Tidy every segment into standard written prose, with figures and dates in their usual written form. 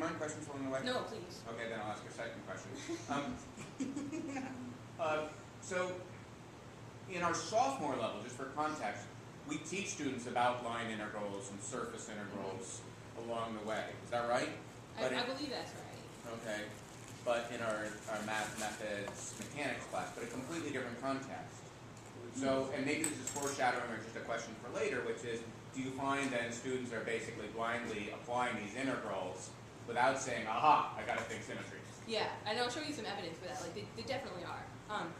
mind questions along the way? No, please. Okay, then I'll ask a second question. So, in our sophomore level, just for context, we teach students about line integrals and surface integrals along the way. Is that right? I believe that's right. Okay. But in our math methods mechanics class, but a completely different context. So, and maybe this is foreshadowing or just a question for later, which is, do you find then students are basically blindly applying these integrals without saying, aha, I got to think symmetry? Yeah, and I'll show you some evidence for that. Like, they definitely are.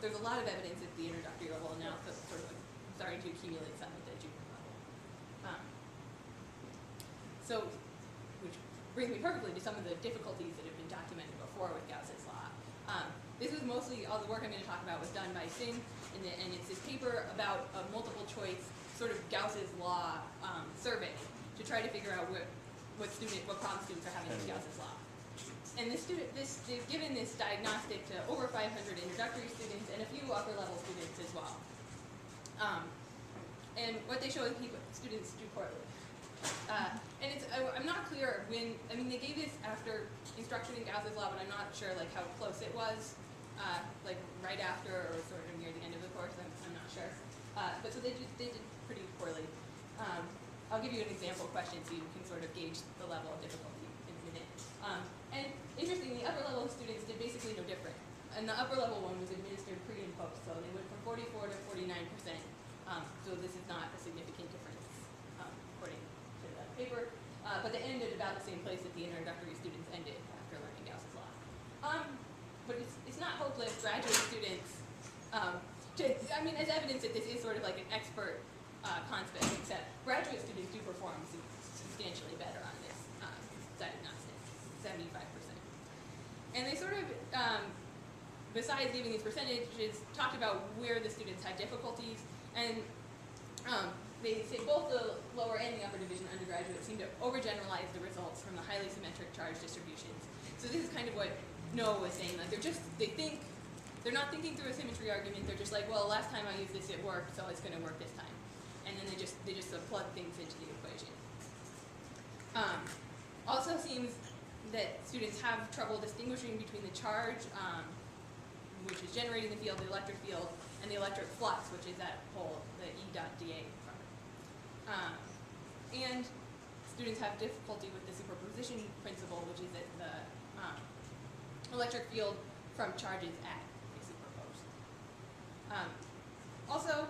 There's a lot of evidence at the introductory level, and now it's sort of starting to accumulate some at the junior level. So, which brings me perfectly to some of the difficulties that have been documented before with Gauss's law. This was mostly, all the work I'm going to talk about was done by Singh, and it's this paper about a multiple choice sort of Gauss's law survey to try to figure out what problem students are having with Gauss's law. And they've given this diagnostic to over 500 introductory students and a few upper level students as well. And what they show is students do poorly. And I'm not clear when, I mean, they gave this after instruction in Gauss's law, but I'm not sure like how close it was, like right after or sort of near the end of the course, I'm not sure. But so they did pretty poorly. I'll give you an example question so you can sort of gauge the level of difficulty in a minute. And interestingly, the upper level students did basically no different. And the upper level one was administered pre and post, so they went from 44 to 49%. So this is not a significant difference according to the paper. But they ended about the same place that the introductory students ended after learning Gauss's law. But it's not hopeless. Graduate students, I mean, as evidence that this is sort of like an expert concept, except graduate students do perform substantially better on this diagnostic, 75%. And they sort of, besides giving these percentages, talked about where the students had difficulties, and they say both the lower and the upper division undergraduates seem to overgeneralize the results from the highly symmetric charge distributions. So this is kind of what Noah was saying, like they're not thinking through a symmetry argument, they're just like, well, last time I used this it worked, so it's going to work this time. And then they just plug things into the equation. Also seems that students have trouble distinguishing between the charge, which is generating the field, the electric field, and the electric flux, which is that whole, the E dot dA part. And students have difficulty with the superposition principle, which is that the electric field from charges at is superposed. Also,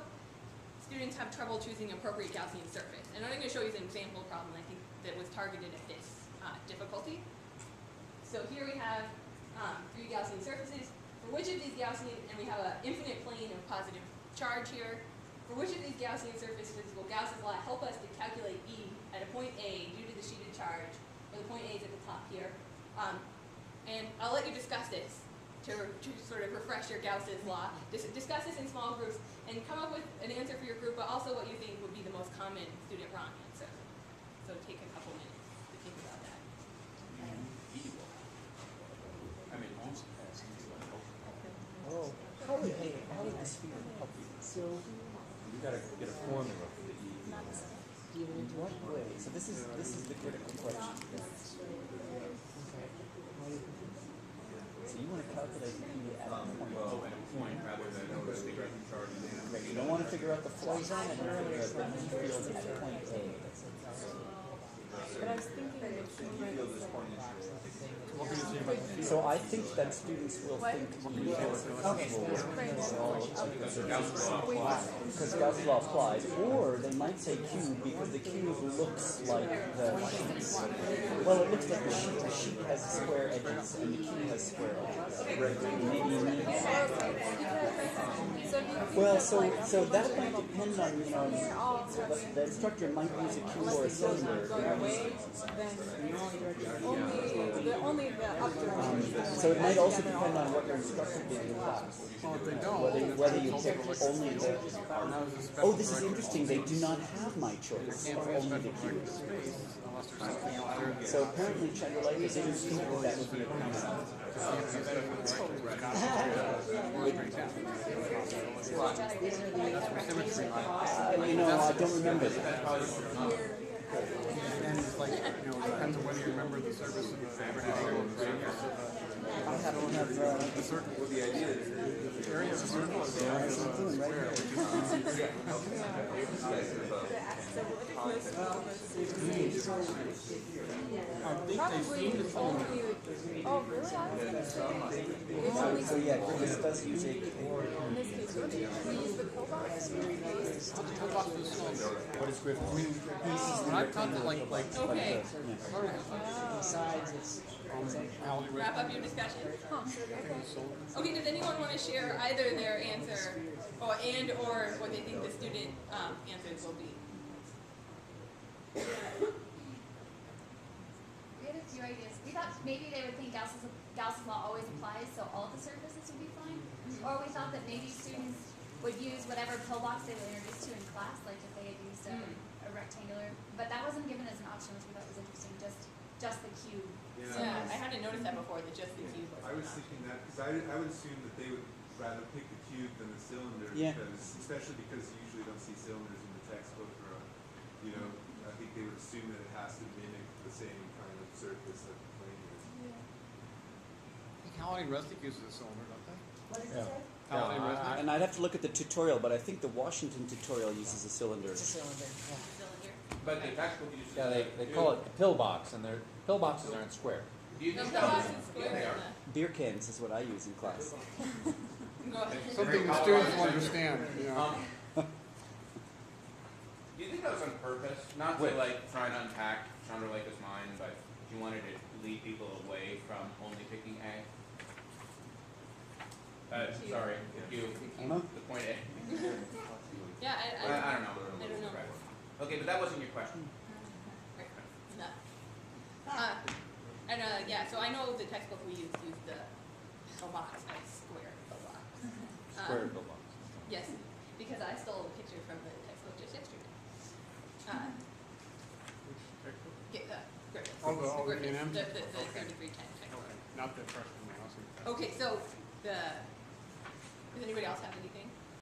students have trouble choosing appropriate Gaussian surface. And I'm going to show you an example problem, I think, that was targeted at this difficulty. So here we have 3 Gaussian surfaces. For which of these Gaussian, and we have an infinite plane of positive charge here. For which of these Gaussian surfaces will Gauss's law help us to calculate E at a point A due to the sheeted charge, where the point A is at the top here. And I'll let you discuss this to sort of refresh your Gauss's law. Discuss this in small groups and come up with an answer for your group, but also what you think would be the most common student wrong answer. So take a couple minutes to think about that. Oh, how would the sphere help you? So you got to get a formula for the E. in what way? So this is the critical question. Okay. So you want to calculate the E at a point. Well, at a point rather than figure out the charge. Right, you don't want to figure out the flow zone, and you figure out the E field at point A. But I was thinking that So I think that students will think E as because Gauss's law applies, or they might say Q because the Q looks like the sheet. Well, it looks like the sheet. The sheet has square edges, and the Q has square edges. Maybe you need. Well, so that might depend on the instructor might use a Q or a cylinder. Only the up direction. So it might also depend on what your instructor did in class. Whether you pick only the. Oh, this is interesting. They do not have my choice. Only the Q's. So apparently Chandralekha didn't think that would be a problem. I don't remember that. like, you know, it depends on whether you remember the surface of the rectangle, the radius of I happen to have the circle. Well, the idea is the area of the circle is the area of the doing right square, here. which is I think they've seen the phone. Oh, really? I was gonna say it's only So yeah, this does use a in this case. Don't you use the pillbox? what is Griffin? I mean, when I talked to like Okay, Besides, it's wrap up your discussion. Okay, does anyone want to share either their answer or what they think the student answers will be? We had a few ideas. We thought maybe they would think Gauss's law always applies, so all of the surfaces would be fine. Or we thought that maybe students would use whatever pillbox they were introduced to in class, like if they had used a rectangular. But that wasn't given as an option, which we thought was interesting. Just the cube. Yeah, I hadn't noticed that before. That just the cube was. I was thinking that because I would assume that they would rather pick the cube than the cylinder, Yeah. because especially because you usually don't see cylinders in the textbook, or you know, I think they would assume that it has to mimic the same kind of surface that the plane is. I think Holiday Rustic uses a cylinder, don't they? What did Yeah. you say? Holiday Rustic. And I'd have to look at the tutorial, but I think the Washington tutorial uses a cylinder. Cylinder. But the textbook uses. Yeah, they call it a pillbox, and their pillboxes aren't square. Do you No, think the that box was? is Yeah, they square. are. Beer cans is what I use in class. Go ahead. Something the students will understand, you know. Do you think that was on purpose? Not to Which? like try and unpack Chandra Lake's mind, but you wanted to lead people away from only picking A? Sorry, you, the point A. Yeah, I don't know. I don't know. Okay, but that wasn't your question. No. Yeah, so I know the textbook we used the pillbox as square pillbox. Square pillbox. Yes, because I stole a picture from the textbook just yesterday. Griffiths. Oh, the Griffiths, A&M? the Okay. 3310 textbook. Okay, not the freshman, I was thinking. Okay, so does anybody else have anything?